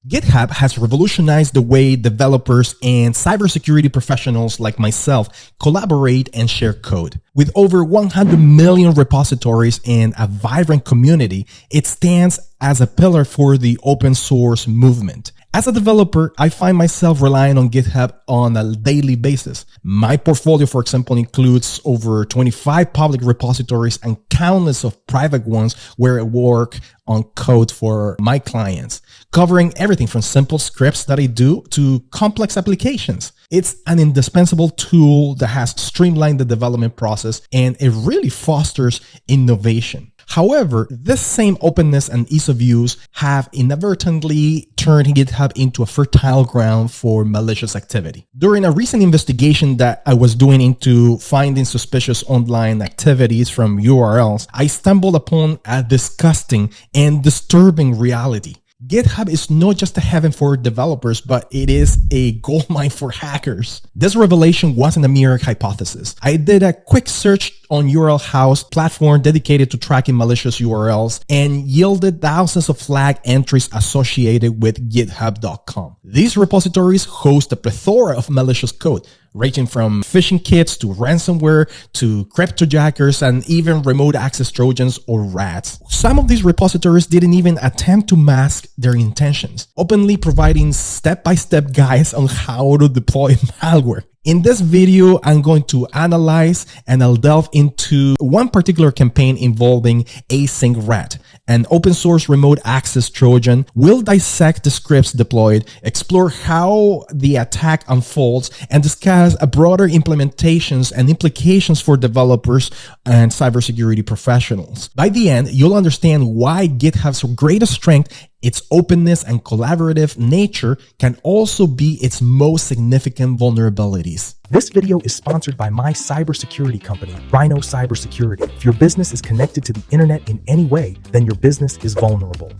GitHub has revolutionized the way developers and cybersecurity professionals like myself collaborate and share code. With over 100 million repositories and a vibrant community, it stands as a pillar for the open source movement. As a developer, I find myself relying on GitHub on a daily basis. My portfolio, for example, includes over 25 public repositories and countless of private ones where I work on code for my clients, covering everything from simple scripts that I do to complex applications. It's an indispensable tool that has streamlined the development process, and it really fosters innovation. However, this same openness and ease of use have inadvertently turned GitHub into a fertile ground for malicious activity. During a recent investigation that I was doing into finding suspicious online activities from URLs, I stumbled upon a disgusting and disturbing reality. GitHub is not just a heaven for developers, but it is a goldmine for hackers. This revelation wasn't a mere hypothesis. I did a quick search on URL House, platform dedicated to tracking malicious URLs, and yielded thousands of flag entries associated with github.com. These repositories host a plethora of malicious code, ranging from phishing kits to ransomware to cryptojackers and even remote access trojans or rats. Some of these repositories didn't even attempt to mask their intentions, openly providing step-by-step guides on how to deploy malware. In this video, I'm going to analyze and I'll delve into one particular campaign involving Async Rat, an open source remote access Trojan. We'll dissect the scripts deployed, explore how the attack unfolds, and discuss a broader implementations and implications for developers and cybersecurity professionals. By the end, you'll understand why GitHub's greatest strength, its openness and collaborative nature, can also be its most significant vulnerabilities. This video is sponsored by my cybersecurity company, Rhino Cybersecurity. If your business is connected to the internet in any way, then your business is vulnerable.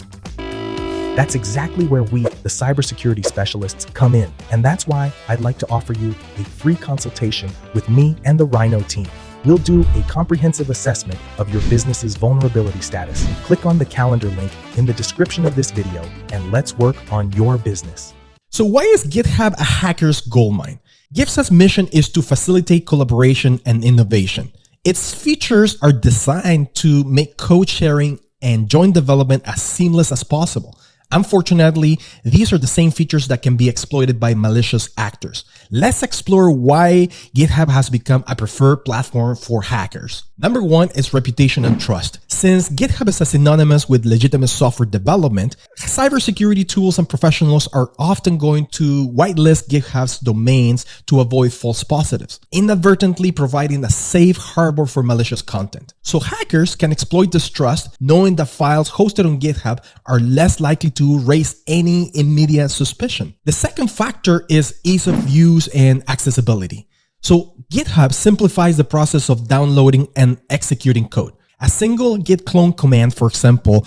That's exactly where we, the cybersecurity specialists, come in. And that's why I'd like to offer you a free consultation with me and the Rhino team. We'll do a comprehensive assessment of your business's vulnerability status. Click on the calendar link in the description of this video and let's work on your business. So why is GitHub a hacker's goldmine? GitHub's mission is to facilitate collaboration and innovation. Its features are designed to make code sharing and joint development as seamless as possible. Unfortunately, these are the same features that can be exploited by malicious actors. Let's explore why GitHub has become a preferred platform for hackers. Number one is reputation and trust. Since GitHub is synonymous with legitimate software development, cybersecurity tools and professionals are often going to whitelist GitHub's domains to avoid false positives, inadvertently providing a safe harbor for malicious content. So hackers can exploit this trust, knowing that files hosted on GitHub are less likely to raise any immediate suspicion. The second factor is ease of use and accessibility. So GitHub simplifies the process of downloading and executing code. A single git clone command, for example,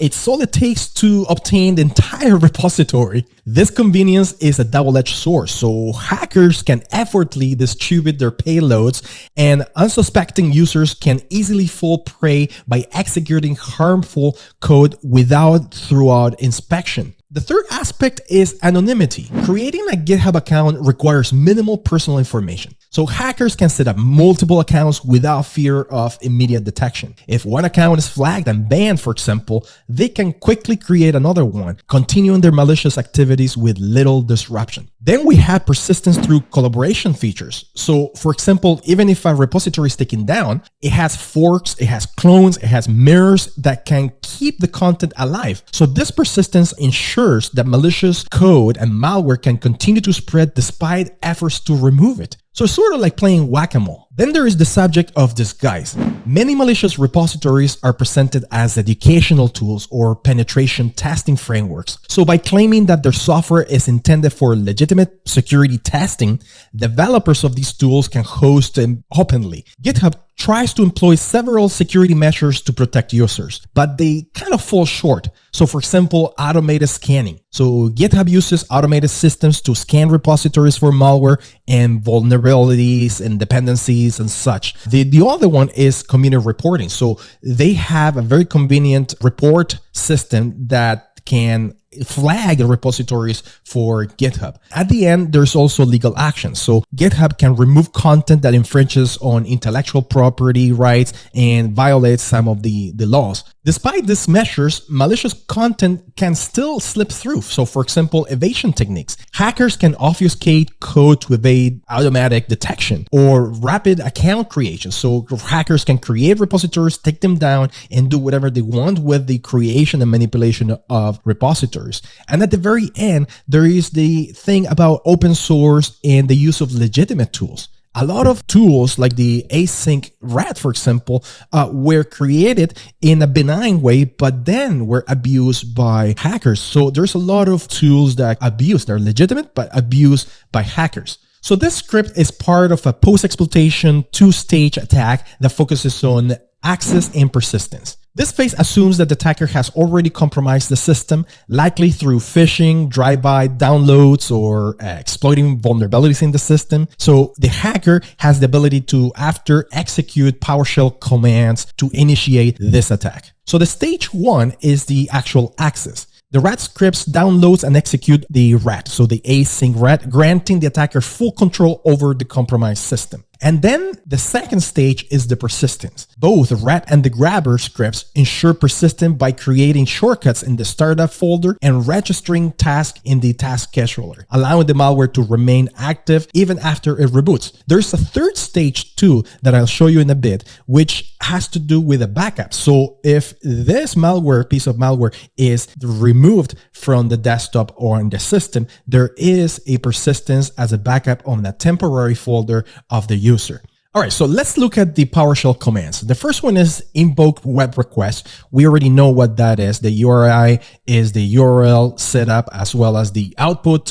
it's all it takes to obtain the entire repository. This convenience is a double-edged sword, so hackers can effortlessly distribute their payloads, and unsuspecting users can easily fall prey by executing harmful code without thorough inspection. The third aspect is anonymity. Creating a GitHub account requires minimal personal information, so hackers can set up multiple accounts without fear of immediate detection. If one account is flagged and banned, for example, they can quickly create another one, continuing their malicious activities with little disruption. Then we have persistence through collaboration features. So, for example, even if a repository is taken down, it has forks, it has clones, it has mirrors that can keep the content alive. So this persistence ensures that malicious code and malware can continue to spread despite efforts to remove it. So it's sort of like playing whack-a-mole. Then there is the subject of disguise. Many malicious repositories are presented as educational tools or penetration testing frameworks. So by claiming that their software is intended for legitimate security testing, developers of these tools can host them openly. GitHub tries to employ several security measures to protect users, but they kind of fall short. So for example, automated scanning. So GitHub uses automated systems to scan repositories for malware and vulnerabilities and dependencies and such. The other one is community reporting. So they have a very convenient report system that can flag repositories for GitHub. At the end, there's also legal action. So GitHub can remove content that infringes on intellectual property rights and violates some of the laws. Despite these measures, malicious content can still slip through. So for example, evasion techniques. Hackers can obfuscate code to evade automatic detection or rapid account creation. So hackers can create repositories, take them down, and do whatever they want with the creation and manipulation of repositories. And at the very end, there is the thing about open source and the use of legitimate tools. A lot of tools like the Async Rat, for example, were created in a benign way, but then were abused by hackers. So there's a lot of tools that they're legitimate, but abused by hackers. So this script is part of a post-exploitation two-stage attack that focuses on access and persistence. This phase assumes that the attacker has already compromised the system, likely through phishing, drive-by downloads, or exploiting vulnerabilities in the system. So the hacker has the ability to, after, execute PowerShell commands to initiate this attack. So the stage one is the actual access. The rat scripts downloads and execute the rat, so the async rat, granting the attacker full control over the compromised system. And then the second stage is the persistence. Both rat and the grabber scripts ensure persistence by creating shortcuts in the startup folder and registering tasks in the task scheduler, allowing the malware to remain active even after it reboots. There's a third stage too that I'll show you in a bit, which has to do with a backup. So if this piece of malware is removed from the desktop or in the system, there is a persistence as a backup on a temporary folder of the user. All right, so let's look at the PowerShell commands. The first one is invoke web request. We already know what that is. The URI is the URL setup as well as the output,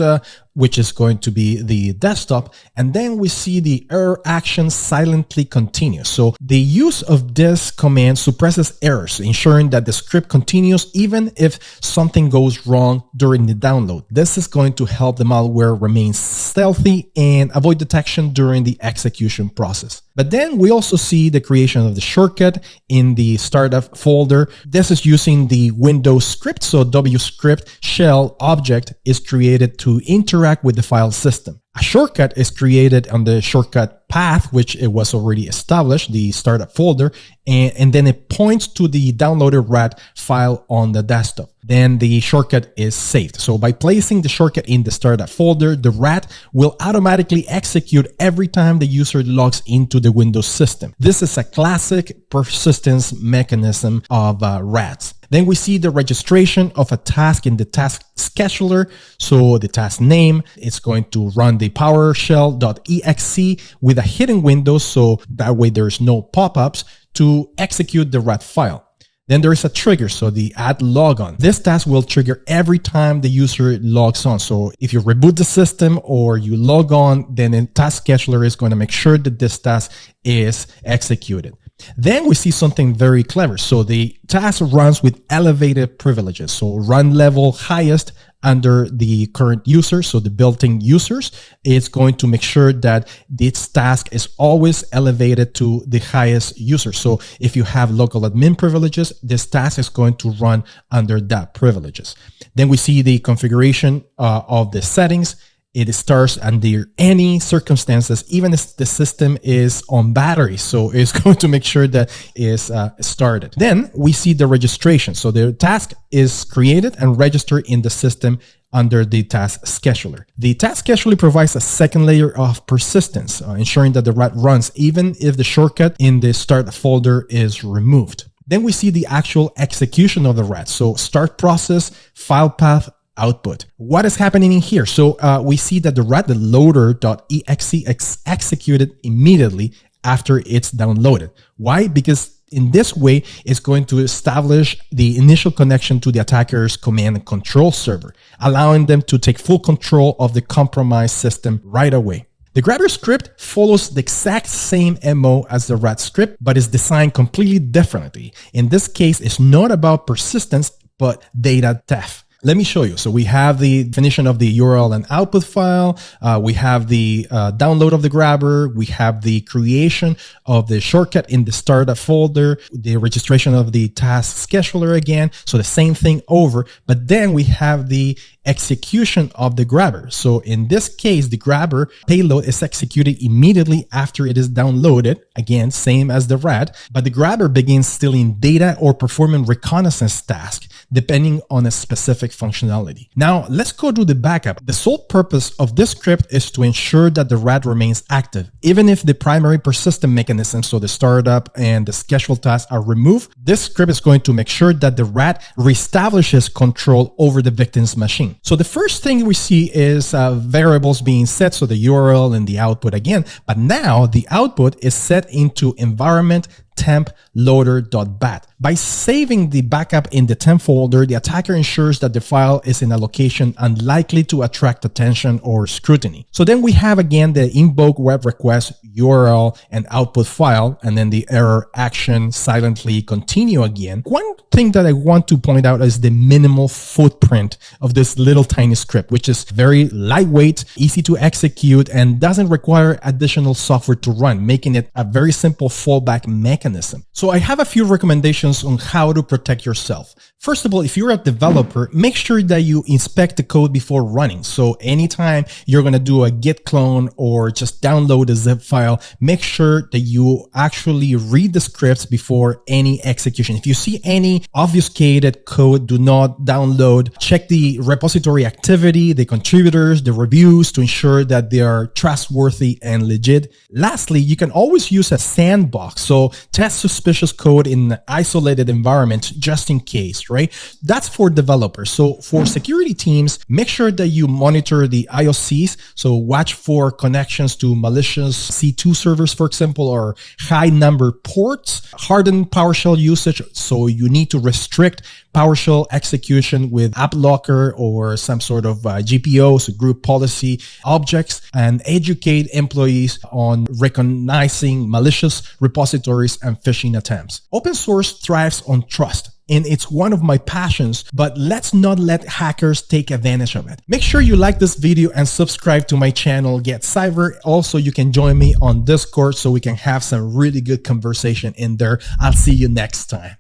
which is going to be the desktop. And then we see the error action silently continues. So the use of this command suppresses errors, ensuring that the script continues even if something goes wrong during the download. This is going to help the malware remain stealthy and avoid detection during the execution process. But then we also see the creation of the shortcut in the startup folder. This is using the Windows script. So wscript shell object is created to interact with the file system. A shortcut is created on the shortcut path, which it was already established, the startup folder, and then it points to the downloaded rat file on the desktop. Then the shortcut is saved. So by placing the shortcut in the startup folder, the rat will automatically execute every time the user logs into the Windows system. This is a classic persistence mechanism of rats. Then we see the registration of a task in the task scheduler. So the task name, it's going to run the PowerShell.exe with a hidden window, so that way there's no pop-ups to execute the rat file. Then there is a trigger, so the add logon. This task will trigger every time the user logs on. So if you reboot the system or you log on, then the task scheduler is going to make sure that this task is executed. Then we see something very clever. So the task runs with elevated privileges. So run level highest under the current user, so the built-in users, it's going to make sure that this task is always elevated to the highest user. So if you have local admin privileges, this task is going to run under that privileges. Then we see the configuration of the settings. It starts under any circumstances, even if the system is on battery. So it's going to make sure that it's started. Then we see the registration. So the task is created and registered in the system under the task scheduler. The task scheduler provides a second layer of persistence, ensuring that the rat runs even if the shortcut in the start folder is removed. Then we see the actual execution of the rat. So start process, file path, output. What is happening in here? So we see that the rat, the loader.exe is executed immediately after it's downloaded. Why? Because in this way, it's going to establish the initial connection to the attacker's command and control server, allowing them to take full control of the compromised system right away. The grabber script follows the exact same MO as the rat script, but is designed completely differently. In this case, it's not about persistence, but data theft. Let me show you. So we have the definition of the URL and output file. We have the download of the grabber. We have the creation of the shortcut in the startup folder, the registration of the task scheduler again. So the same thing over, but then we have the execution of the grabber. So in this case, the grabber payload is executed immediately after it is downloaded. Again, same as the rat, but the grabber begins stealing data or performing reconnaissance tasks, depending on a specific functionality. Now, let's go to the backup. The sole purpose of this script is to ensure that the rat remains active. Even if the primary persistent mechanism, so the startup and the schedule tasks, are removed, this script is going to make sure that the rat reestablishes control over the victim's machine. So the first thing we see is variables being set, so the URL and the output again, but now the output is set into environment temp loader.bat. By saving the backup in the temp folder, the attacker ensures that the file is in a location unlikely to attract attention or scrutiny. So then we have again the invoke web request URL and output file, and then the error action silently continue again. One thing that I want to point out is the minimal footprint of this little tiny script, which is very lightweight, easy to execute, and doesn't require additional software to run, making it a very simple fallback mechanism. So I have a few recommendations on how to protect yourself. First of all, if you're a developer, make sure that you inspect the code before running. So anytime you're going to do a git clone or just download a zip file, make sure that you actually read the scripts before any execution. If you see any obfuscated code, do not download. Check the repository activity, the contributors, the reviews to ensure that they are trustworthy and legit. Lastly, you can always use a sandbox. So test suspicious code in an isolated environment just in case, right? That's for developers. So for security teams, make sure that you monitor the IOCs. So watch for connections to malicious C2 servers, for example, or high number ports, harden PowerShell usage. So you need to restrict PowerShell execution with app locker or some sort of GPO, so group policy objects, and educate employees on recognizing malicious repositories and phishing attempts. Open source thrives on trust, and it's one of my passions, but let's not let hackers take advantage of it. Make sure you like this video and subscribe to my channel, GetCyber. Also, you can join me on Discord so we can have some really good conversation in there. I'll see you next time.